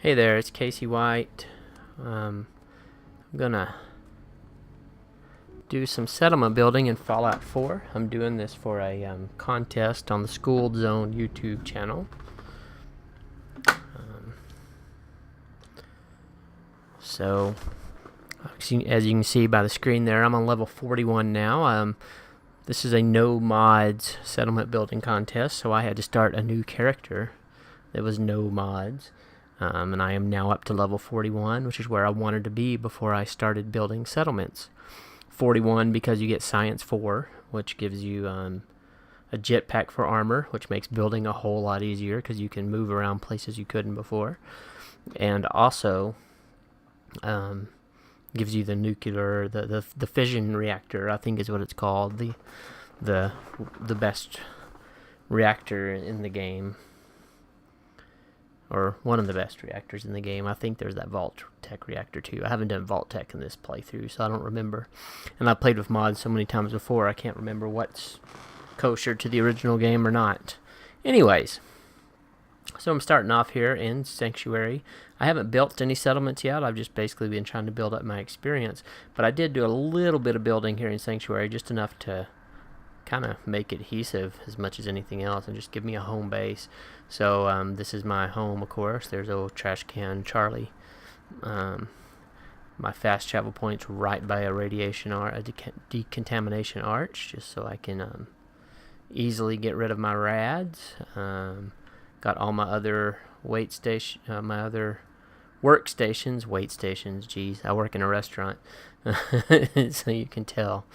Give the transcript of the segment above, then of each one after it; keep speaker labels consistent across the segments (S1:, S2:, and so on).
S1: Hey there, it's Casey White. I'm gonna do some settlement building in Fallout 4. I'm doing this for a contest on the School Zone YouTube channel. So, as you can see by the screen there, I'm on level 41 now. This is a no mods settlement building contest, so I had to start a new character that was no mods. And I am now up to level 41, which is where I wanted to be before I started building settlements. 41 because you get Science 4, which gives you a jetpack for armor, which makes building a whole lot easier because you can move around places you couldn't before. And also gives you the nuclear, the fission reactor, I think is what it's called, the best reactor in the game. Or one of the best reactors in the game. I think there's that Vault-Tec reactor too. I haven't done Vault-Tec in this playthrough, so I don't remember. And I played with mods so many times before, I can't remember what's kosher to the original game or not. Anyways, so I'm starting off here in Sanctuary. I haven't built any settlements yet. I've just basically been trying to build up my experience. But I did do a little bit of building here in Sanctuary, just enough to kind of make it adhesive as much as anything else and just give me a home base. So this is my home, of course. There's old trash can Charlie. My fast travel point's right by a radiation decontamination arch, just so I can easily get rid of my rads. Got all my other workstations. Geez, I work in a restaurant, so you can tell.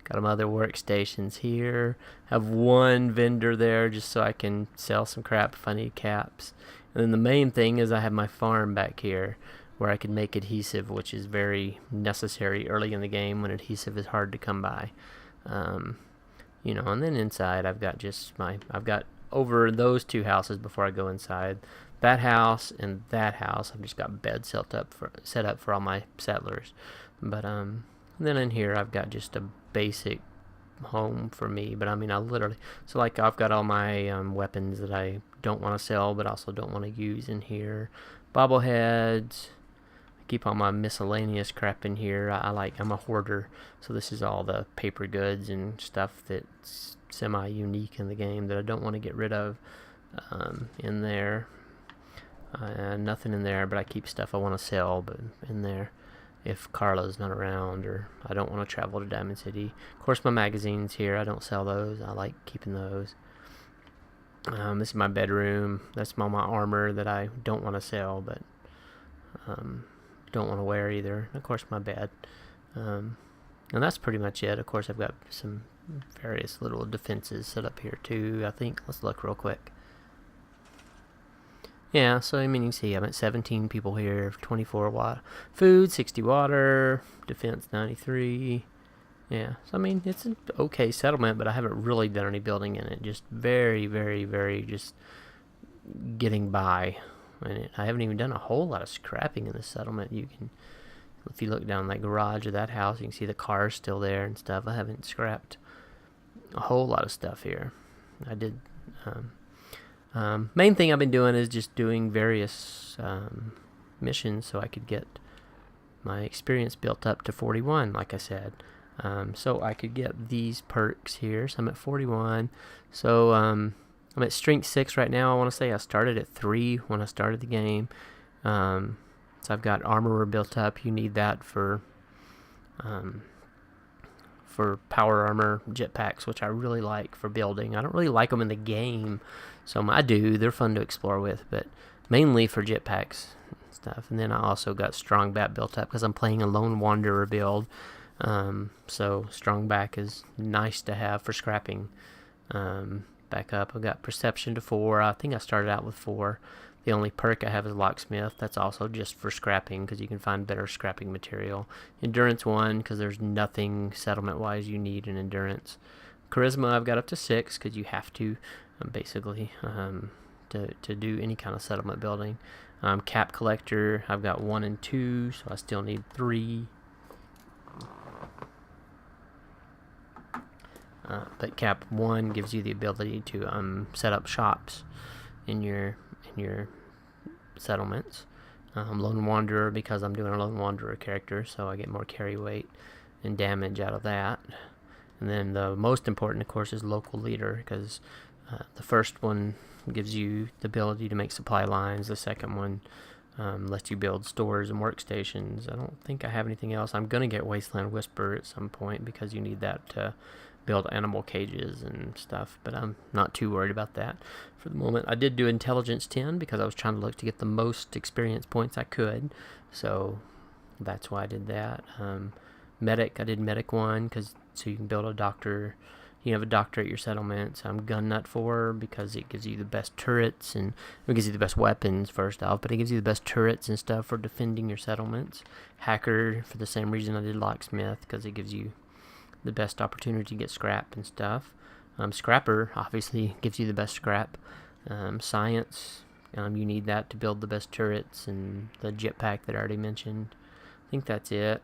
S1: Got my other workstations here. Have one vendor there just so I can sell some crap if I need caps. And then the main thing is I have my farm back here where I can make adhesive, which is very necessary early in the game when adhesive is hard to come by. And then inside I've got over those two houses before I go inside. That house and that house, I've just got beds set up for all my settlers. But then in here I've got just a basic home for me, but I mean I've got all my weapons that I don't want to sell but also don't want to use in here. Bobbleheads. I keep all my miscellaneous crap in here. I'm a hoarder, so this is all the paper goods and stuff that's semi-unique in the game that I don't want to get rid of in there. Nothing in there, but I keep stuff I want to sell but in there if Carla's not around or I don't want to travel to Diamond City. Of course, my magazines here, I don't sell those. I like keeping those. This is my bedroom. That's my armor that I don't want to sell, but don't want to wear either. And of course, my bed. And that's pretty much it. Of course, I've got some various little defenses set up here too, I think. Let's look real quick. Yeah, so I mean, you can see I'm at 17 people here, 24 food, 60 water, defense 93. Yeah, so I mean, it's an okay settlement, but I haven't really done any building in it. Just very, very, very just getting by. I haven't even done a whole lot of scrapping in this settlement. If you look down that garage of that house, you can see the cars still there and stuff. I haven't scrapped a whole lot of stuff here. I did. Main thing I've been doing is just doing various missions so I could get my experience built up to 41, like I said. So I could get these perks here. So I'm at 41. So I'm at strength 6 right now. I want to say I started at 3 when I started the game. So I've got armor built up. You need that for power armor jetpacks, which I really like for building. I don't really like them in the game, so I do. They're fun to explore with, but mainly for jetpacks and stuff. And then I also got strong back built up because I'm playing a lone wanderer build. So strong back is nice to have for scrapping. Back up, I've got perception to 4. I think I started out with 4. The only perk I have is locksmith. That's also just for scrapping because you can find better scrapping material. Endurance 1 because there's nothing settlement wise you need in endurance. Charisma I've got up to 6 because you have to basically to do any kind of settlement building. Cap collector I've got 1 and 2, so I still need 3. But cap 1 gives you the ability to set up shops in your settlements. Lone Wanderer because I'm doing a Lone Wanderer character, so I get more carry weight and damage out of that. And then the most important, of course, is Local Leader, because the first one gives you the ability to make supply lines. The second one lets you build stores and workstations. I don't think I have anything else. I'm going to get Wasteland Whisperer at some point because you need that to build animal cages and stuff, but I'm not too worried about that for the moment. I did do Intelligence 10 because I was trying to look to get the most experience points I could, so that's why I did that. Medic, I did Medic 1 so you can build a doctor. You have a doctor at your settlement. So I'm Gun Nut 4 because it gives you the best turrets, and it gives you the best weapons first off, but it gives you the best turrets and stuff for defending your settlements. Hacker for the same reason I did Locksmith, because it gives you the best opportunity to get scrap and stuff. Scrapper obviously gives you the best scrap. Science, you need that to build the best turrets and the jetpack that I already mentioned. I think that's it.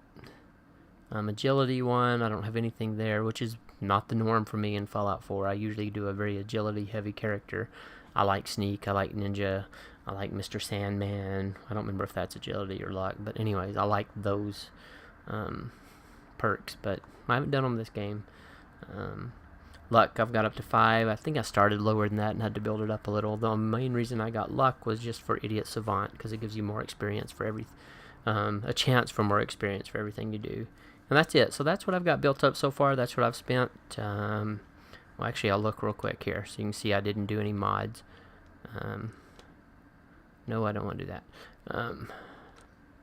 S1: Agility 1, I don't have anything there, which is not the norm for me in Fallout 4. I usually do a very agility heavy character. I like Sneak, I like Ninja, I like Mr. Sandman. I don't remember if that's agility or luck, but anyways, I like those perks, but I haven't done them this game. Luck, I've got up to 5. I think I started lower than that and had to build it up a little. The main reason I got luck was just for Idiot Savant, because it gives you more experience for a chance for more experience for everything you do. And that's it. So that's what I've got built up so far. That's what I've spent. Well, actually, I'll look real quick here so you can see I didn't do any mods. No, I don't want to do that.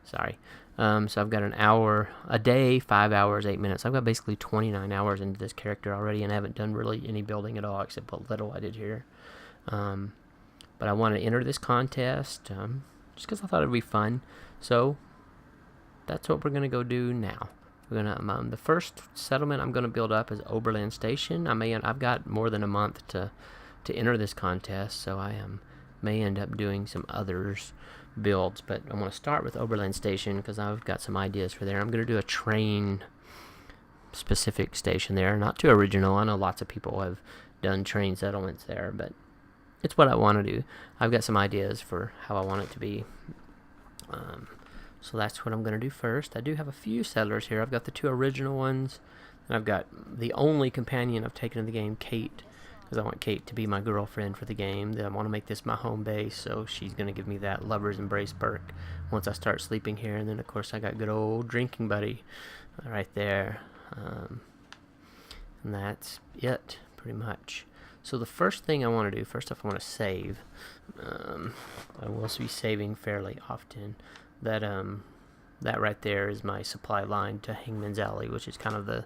S1: Sorry. So I've got an hour a day, 5 hours, 8 minutes. I've got basically 29 hours into this character already, and I haven't done really any building at all except what little I did here. But I want to enter this contest just because I thought it'd be fun. So that's what we're going to go do now. We're gonna the first settlement I'm going to build up is Oberland Station. I've got more than a month to enter this contest, so I may end up doing some others builds, but I want to start with Oberland Station because I've got some ideas for there. I'm going to do a train specific station there, not too original. I know lots of people have done train settlements there, but it's what I want to do. I've got some ideas for how I want it to be. So that's what I'm going to do first. I do have a few settlers here. I've got the 2 original ones, and I've got the only companion I've taken in the game, Kate, because I want Kate to be my girlfriend for the game. Then I want to make this my home base, so she's going to give me that Lover's Embrace perk once I start sleeping here. And then, of course, I got good old Drinking Buddy right there. And that's it, pretty much. So the first thing I want to do, first off, I want to save. I will be saving fairly often. That right there is my supply line to Hangman's Alley, which is kind of the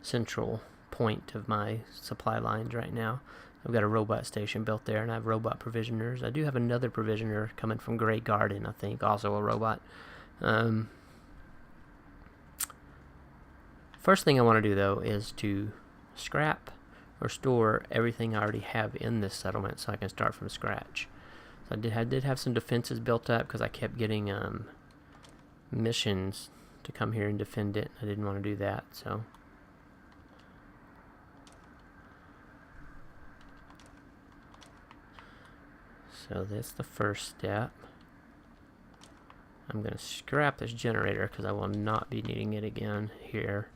S1: central point of my supply lines right now. I've got a robot station built there, and I have robot provisioners. I do have another provisioner coming from Grey Garden, I think, also a robot. First thing I want to do, though, is to scrap or store everything I already have in this settlement so I can start from scratch. So I did have some defenses built up because I kept getting missions to come here and defend it. I didn't want to do that, so that's the first step. I'm going to scrap this generator because I will not be needing it again here.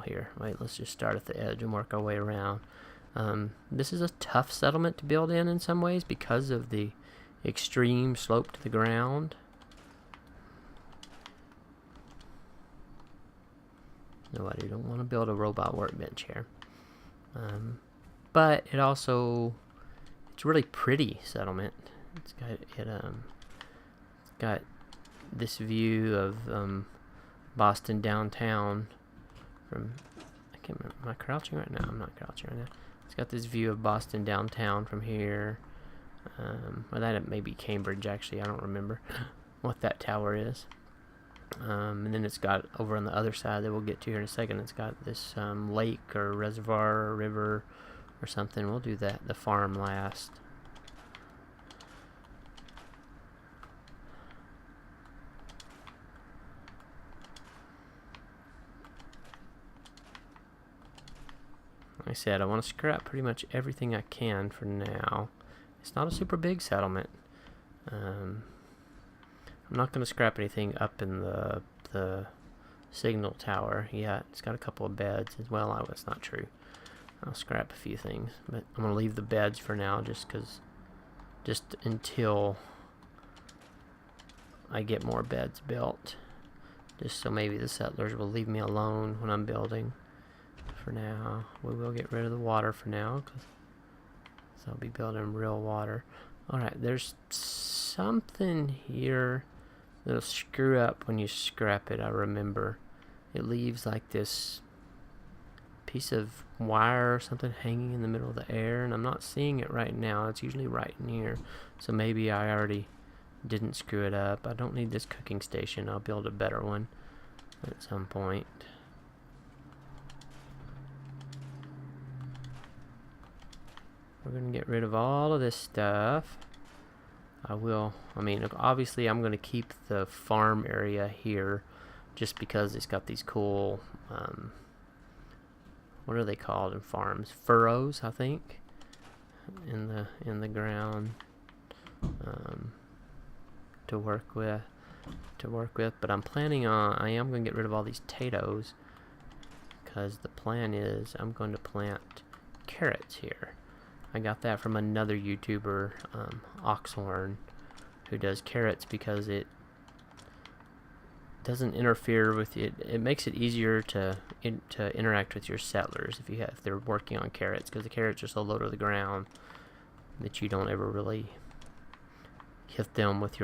S1: Here. Wait, let's just start at the edge and work our way around. This is a tough settlement to build in some ways because of the extreme slope to the ground. No, I don't want to build a robot workbench here. But it also, it's a really pretty settlement. It's got this view of Boston downtown from, I can't remember, am I crouching right now? I'm not crouching right now. It's got this view of Boston downtown from here. Or that may be Cambridge, actually. I don't remember what that tower is. And then it's got, over on the other side that we'll get to here in a second, it's got this lake or reservoir or river or something. We'll do that, the farm last. Like I said, I want to scrap pretty much everything I can for now. It's not a super big settlement. I'm not going to scrap anything up in the signal tower yet. It's got a couple of beds as well. That's not true. I'll scrap a few things, but I'm going to leave the beds for now just until I get more beds built. Just so maybe the settlers will leave me alone when I'm building. For now, we will get rid of the water for now, so I'll be building real water. Alright, there's something here that'll screw up when you scrap it, I remember. It leaves like this piece of wire or something hanging in the middle of the air, and I'm not seeing it right now. It's usually right near, so maybe I already didn't screw it up. I don't need this cooking station. I'll build a better one at some point. We're going to get rid of all of this stuff. I mean, obviously I'm going to keep the farm area here just because it's got these cool, what are they called in farms? Furrows, I think, in the ground to work with. But I am going to get rid of all these potatoes because the plan is I'm going to plant carrots here. I got that from another YouTuber, Oxhorn, who does carrots because it doesn't interfere with it. It makes it easier to interact with your settlers if they're working on carrots, because the carrots are so low to the ground that you don't ever really hit them with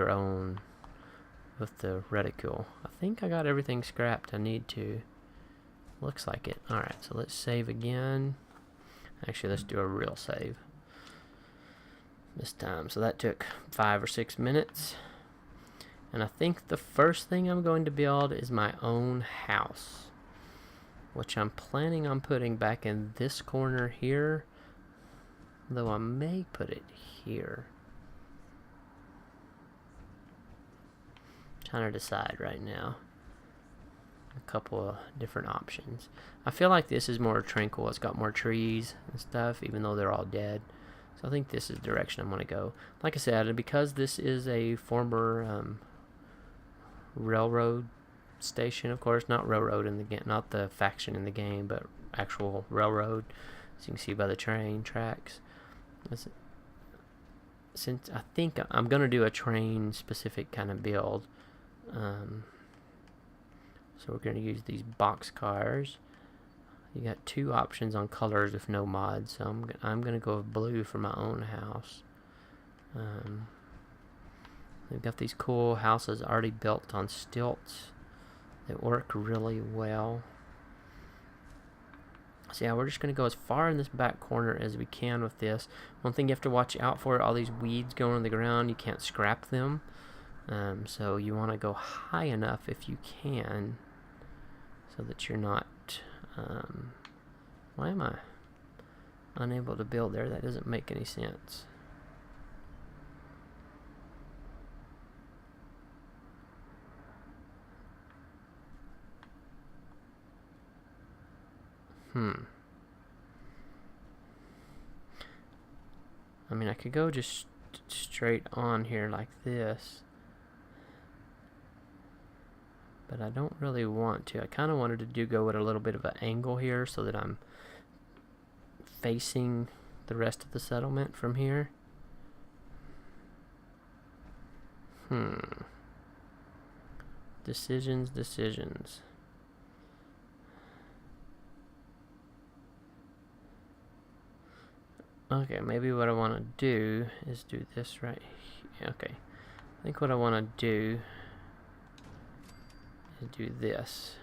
S1: the reticule. I think I got everything scrapped I need to. Looks like it. Alright, so let's save again. Actually, let's do a real save this time. So that took 5 or 6 minutes. And I think the first thing I'm going to build is my own house, which I'm planning on putting back in this corner here, though I may put it here. Trying to decide right now. A couple of different options. I feel like this is more tranquil. It's got more trees and stuff, even though they're all dead. So I think this is the direction I'm going to go. Like I said, because this is a former railroad station, of course, not railroad in the game, not the faction in the game, but actual railroad, as you can see by the train tracks. Since I think I'm going to do a train specific kind of build. So we're going to use these box cars. You got 2 options on colors with no mods, so I'm going to go with blue for my own house. They've got these cool houses already built on stilts that work really well. So yeah, we're just going to go as far in this back corner as we can with this. One thing you have to watch out for, all these weeds going on the ground, you can't scrap them. So you want to go high enough if you can, so that you're not, why am I unable to build there? That doesn't make any sense. I mean, I could go just straight on here like this, but I don't really want to. I kind of wanted to go at a little bit of an angle here so that I'm facing the rest of the settlement from here. Decisions. Okay, maybe what I want to do is do this right here. Okay, I think what I want to do is do this.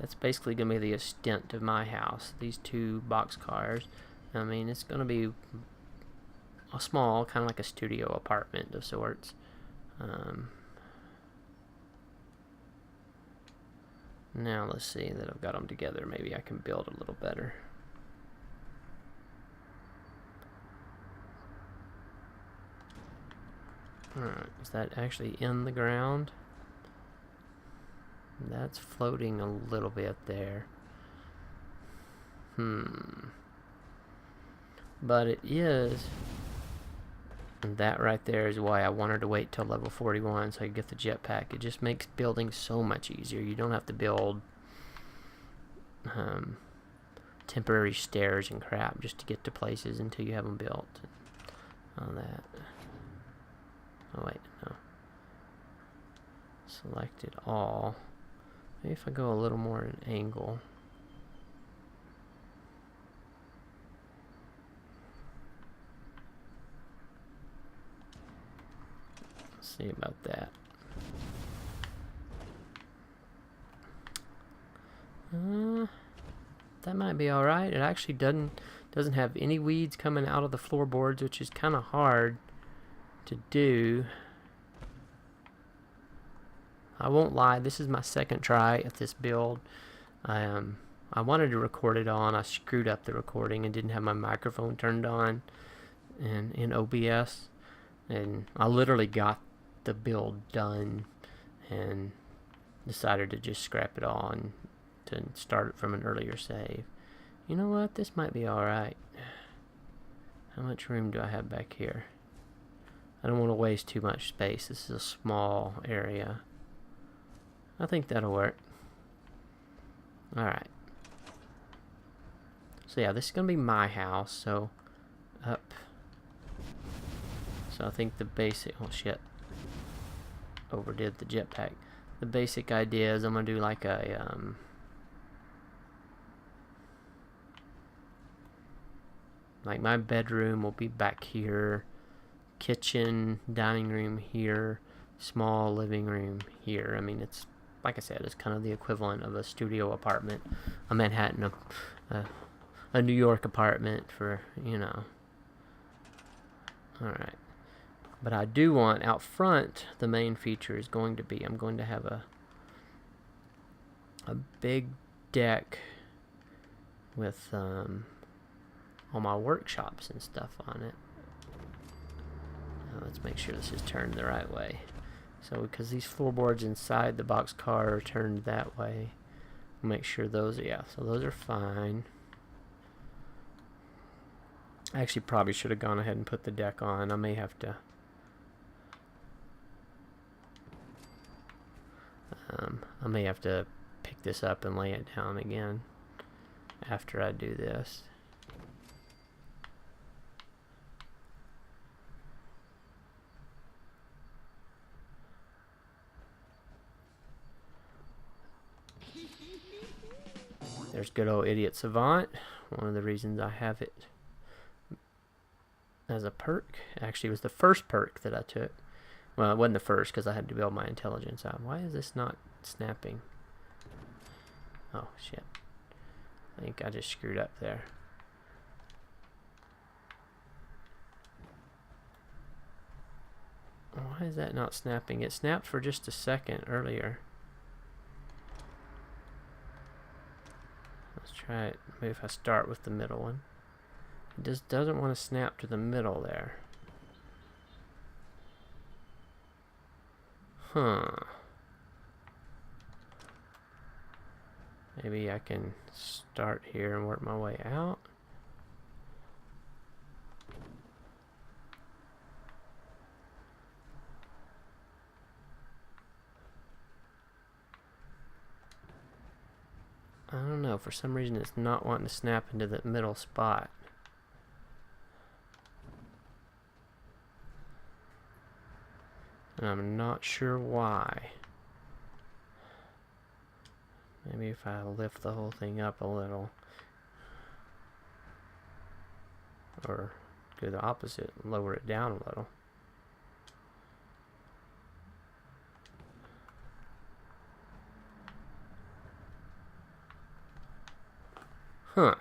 S1: That's basically going to be the extent of my house. These 2 box cars. I mean, it's going to be a small, kind of like a studio apartment of sorts. Now let's see that I've got them together. Maybe I can build a little better. Alright, is that actually in the ground? That's floating a little bit there. but it is. And that right there is why I wanted to wait till level 41 so I could get the jetpack. It just makes building so much easier. You don't have to build temporary stairs and crap just to get to places until you have them built. And all that. Oh wait, no. Select it all. Maybe if I go a little more at an angle. Let's see about that. That might be alright. It actually doesn't have any weeds coming out of the floorboards, which is kind of hard to do. I won't lie, this is my second try at this build. I wanted to record it on. I screwed up the recording and didn't have my microphone turned on in OBS. And I literally got the build done and decided to just scrap it all and to start it from an earlier save. You know what? This might be alright. How much room do I have back here? I don't want to waste too much space. This is a small area. I think that'll work. Alright. So yeah, this is going to be my house. So, up. So I think the basic... Oh shit. Overdid the jetpack. The basic idea is I'm going to do like a... like my bedroom will be back here. Kitchen, dining room here. Small living room here. I mean, it's... like I said, it's kind of the equivalent of a studio apartment. A Manhattan, a New York apartment for, you know. Alright. But I do want, out front, the main feature is going to be, I'm going to have a big deck with all my workshops and stuff on it. Now let's make sure this is turned the right way. So because these floorboards inside the boxcar are turned that way, make sure those are, yeah, so those are fine. I actually probably should have gone ahead and put the deck on. I may have to pick this up and lay it down again after I do this. There's good old Idiot Savant. One of the reasons I have it as a perk. Actually, it was the first perk that I took. Well, it wasn't the first because I had to build my intelligence out. Why is this not snapping? Oh, shit. I think I just screwed up there. Why is that not snapping? It snapped for just a second earlier. Let's try it. Maybe if I start with the middle one. It just doesn't want to snap to the middle there. Huh. Maybe I can start here and work my way out. I don't know, for some reason it's not wanting to snap into that middle spot. And I'm not sure why. Maybe if I lift the whole thing up a little. Or do the opposite, lower it down a little. Huh.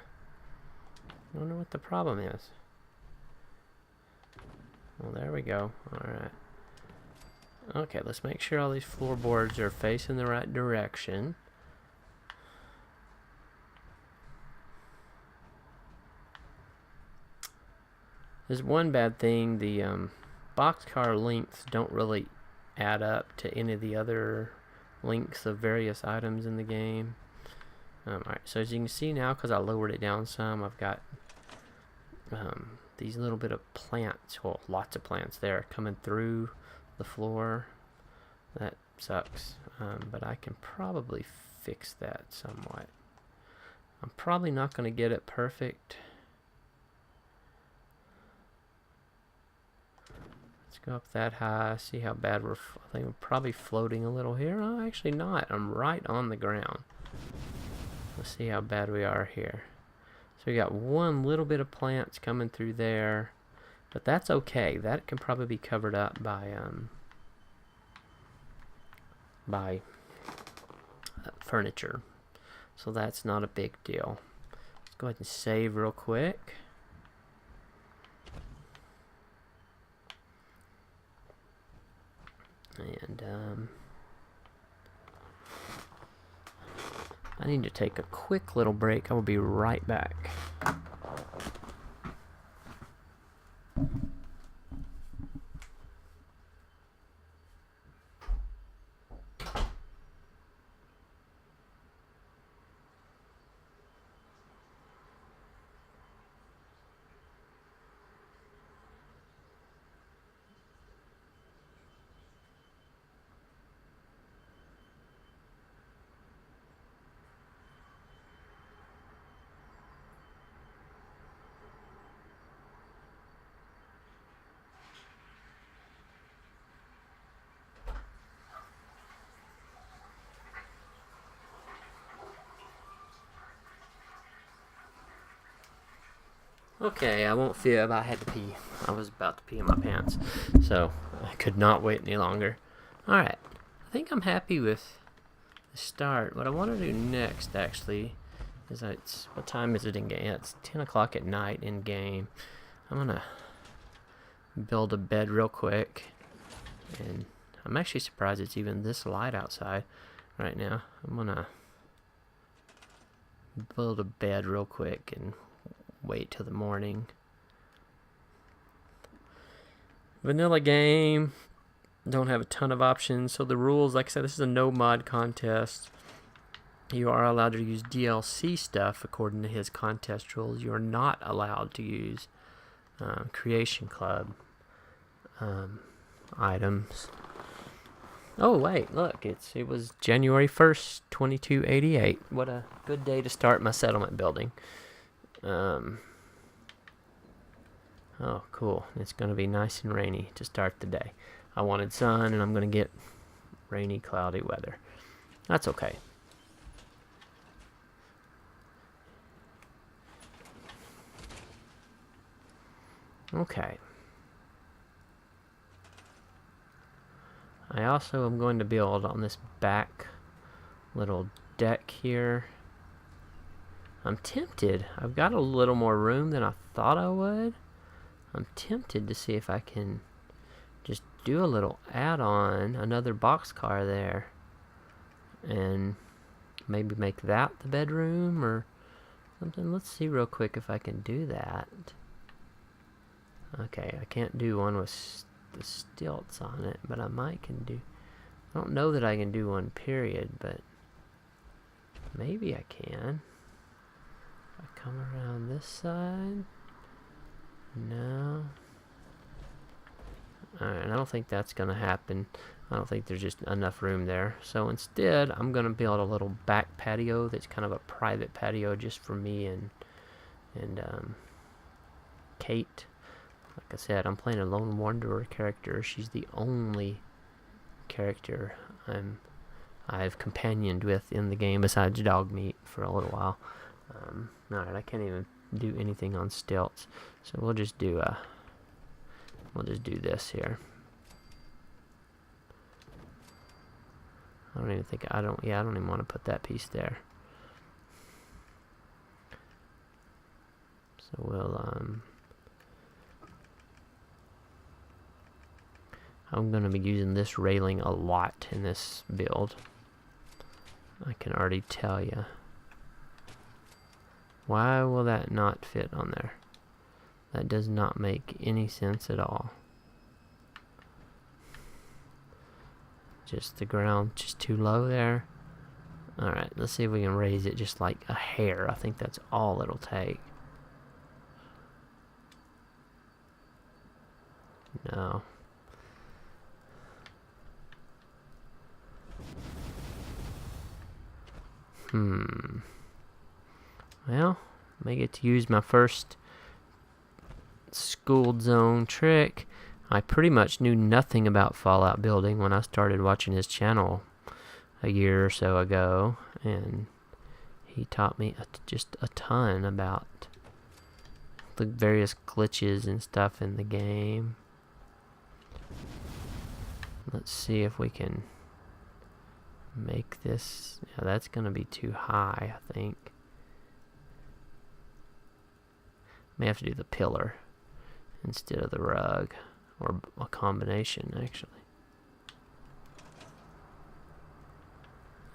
S1: I wonder what the problem is. Well, there we go. Alright. Okay, let's make sure all these floorboards are facing the right direction. There's one bad thing. The boxcar lengths don't really add up to any of the other lengths of various items in the game. Alright, so as you can see now, because I lowered it down some, I've got these little bit of plants, well, lots of plants there coming through the floor. That sucks, but I can probably fix that somewhat. I'm probably not going to get it perfect. Let's go up that high, see how bad I think we're probably floating a little here. Oh, actually not. I'm right on the ground. Let's see how bad we are here. So we got one little bit of plants coming through there, but that's okay. That can probably be covered up by furniture. So that's not a big deal. Let's go ahead and save real quick. And I need to take a quick little break. I will be right back. Okay, I won't fib. I had to pee. I was about to pee in my pants, so I could not wait any longer. Alright, I think I'm happy with the start. What I want to do next, actually, is what time is it in game? It's 10 o'clock at night in game. I'm going to build a bed real quick, and I'm actually surprised it's even this light outside right now. I'm going to build a bed real quick and wait till the morning. Vanilla game. Don't have a ton of options. So the rules, like I said, this is a no mod contest. You are allowed to use DLC stuff according to his contest rules. You are not allowed to use Creation Club items. Oh wait, look, it was January 1st, 2288. What a good day to start my settlement building. Oh, cool. It's going to be nice and rainy to start the day. I wanted sun, and I'm going to get rainy, cloudy weather. That's okay. Okay. I also am going to build on this back little deck here. I'm tempted. I've got a little more room than I thought I would. I'm tempted to see if I can just do a little add-on, another boxcar there, and maybe make that the bedroom or something. Let's see real quick if I can do that. Okay, I can't do one with the stilts on it, but I can do. I don't know that I can do one period, but maybe I can. If I come around this side, no. Alright, I don't think that's gonna happen. I don't think there's just enough room there. So instead, I'm gonna build a little back patio that's kind of a private patio just for me and Kate. Like I said, I'm playing a lone wanderer character. She's the only character I've companioned with in the game besides dog meat for a little while. Alright, I can't even do anything on stilts, so we'll just do this here. I don't even want to put that piece there. So we'll I'm going to be using this railing a lot in this build. I can already tell you. Why will that not fit on there? That does not make any sense at all. Just the ground just too low there. Alright, let's see if we can raise it just like a hair. I think that's all it'll take. No. Well, may get to use my first schooled zone trick. I pretty much knew nothing about Fallout building when I started watching his channel a year or so ago, and he taught me just a ton about the various glitches and stuff in the game. Let's see if we can make this. Yeah, that's gonna be too high, I think. May have to do the pillar instead of the rug, or a combination actually.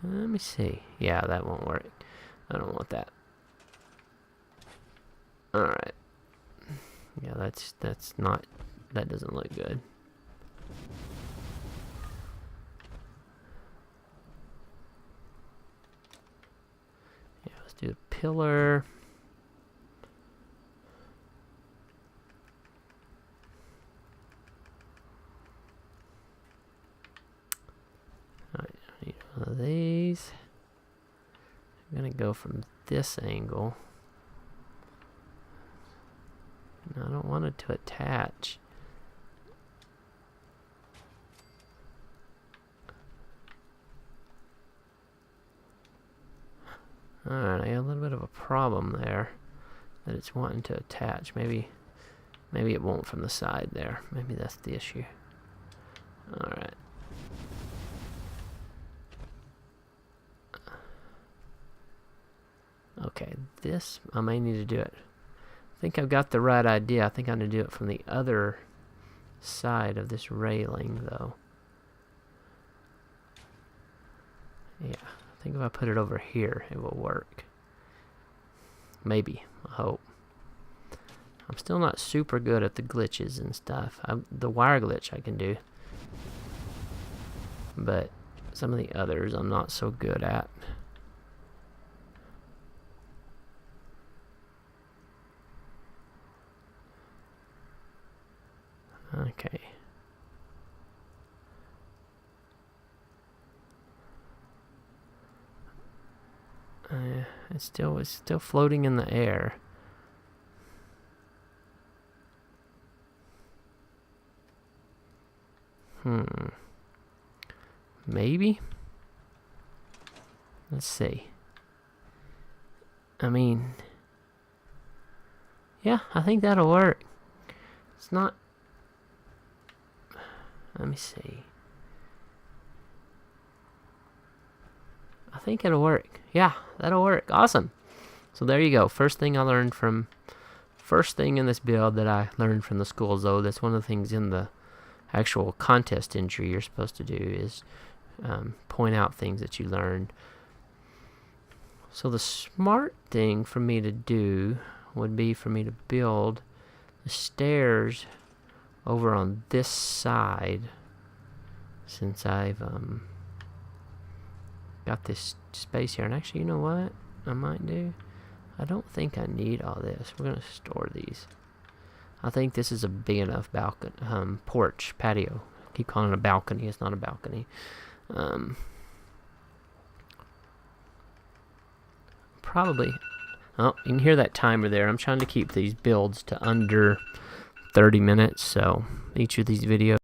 S1: Let me see. Yeah, that won't work. I don't want that. Alright. Yeah, that doesn't look good. Yeah, let's do the pillar. Alright, I need one of these. I'm gonna go from this angle. I don't want it to attach. Alright, I got a little bit of a problem there. That it's wanting to attach. Maybe it won't from the side there. Maybe that's the issue. Alright. Okay, this, I may need to do it. I think I've got the right idea. I think I'm going to do it from the other side of this railing, though. Yeah, I think if I put it over here, it will work. Maybe, I hope. I'm still not super good at the glitches and stuff. The wire glitch I can do. But some of the others I'm not so good at. Okay. It's still floating in the air. Maybe? Let's see. I mean, yeah, I think that'll work. It's not. Let me see. I think it'll work. Yeah, that'll work. Awesome. So there you go. First thing in this build that I learned from the school zone. That's one of the things in the actual contest entry you're supposed to do is point out things that you learned. So the smart thing for me to do would be for me to build the stairs over on this side, since I've got this space here. And actually, you know what I might do? I don't think I need all this. We're gonna store these. I think this is a big enough balcony, porch, patio. I keep calling it a balcony. It's not a balcony. Probably. Oh, you can hear that timer there. I'm trying to keep these builds to under 30 minutes, so each of these videos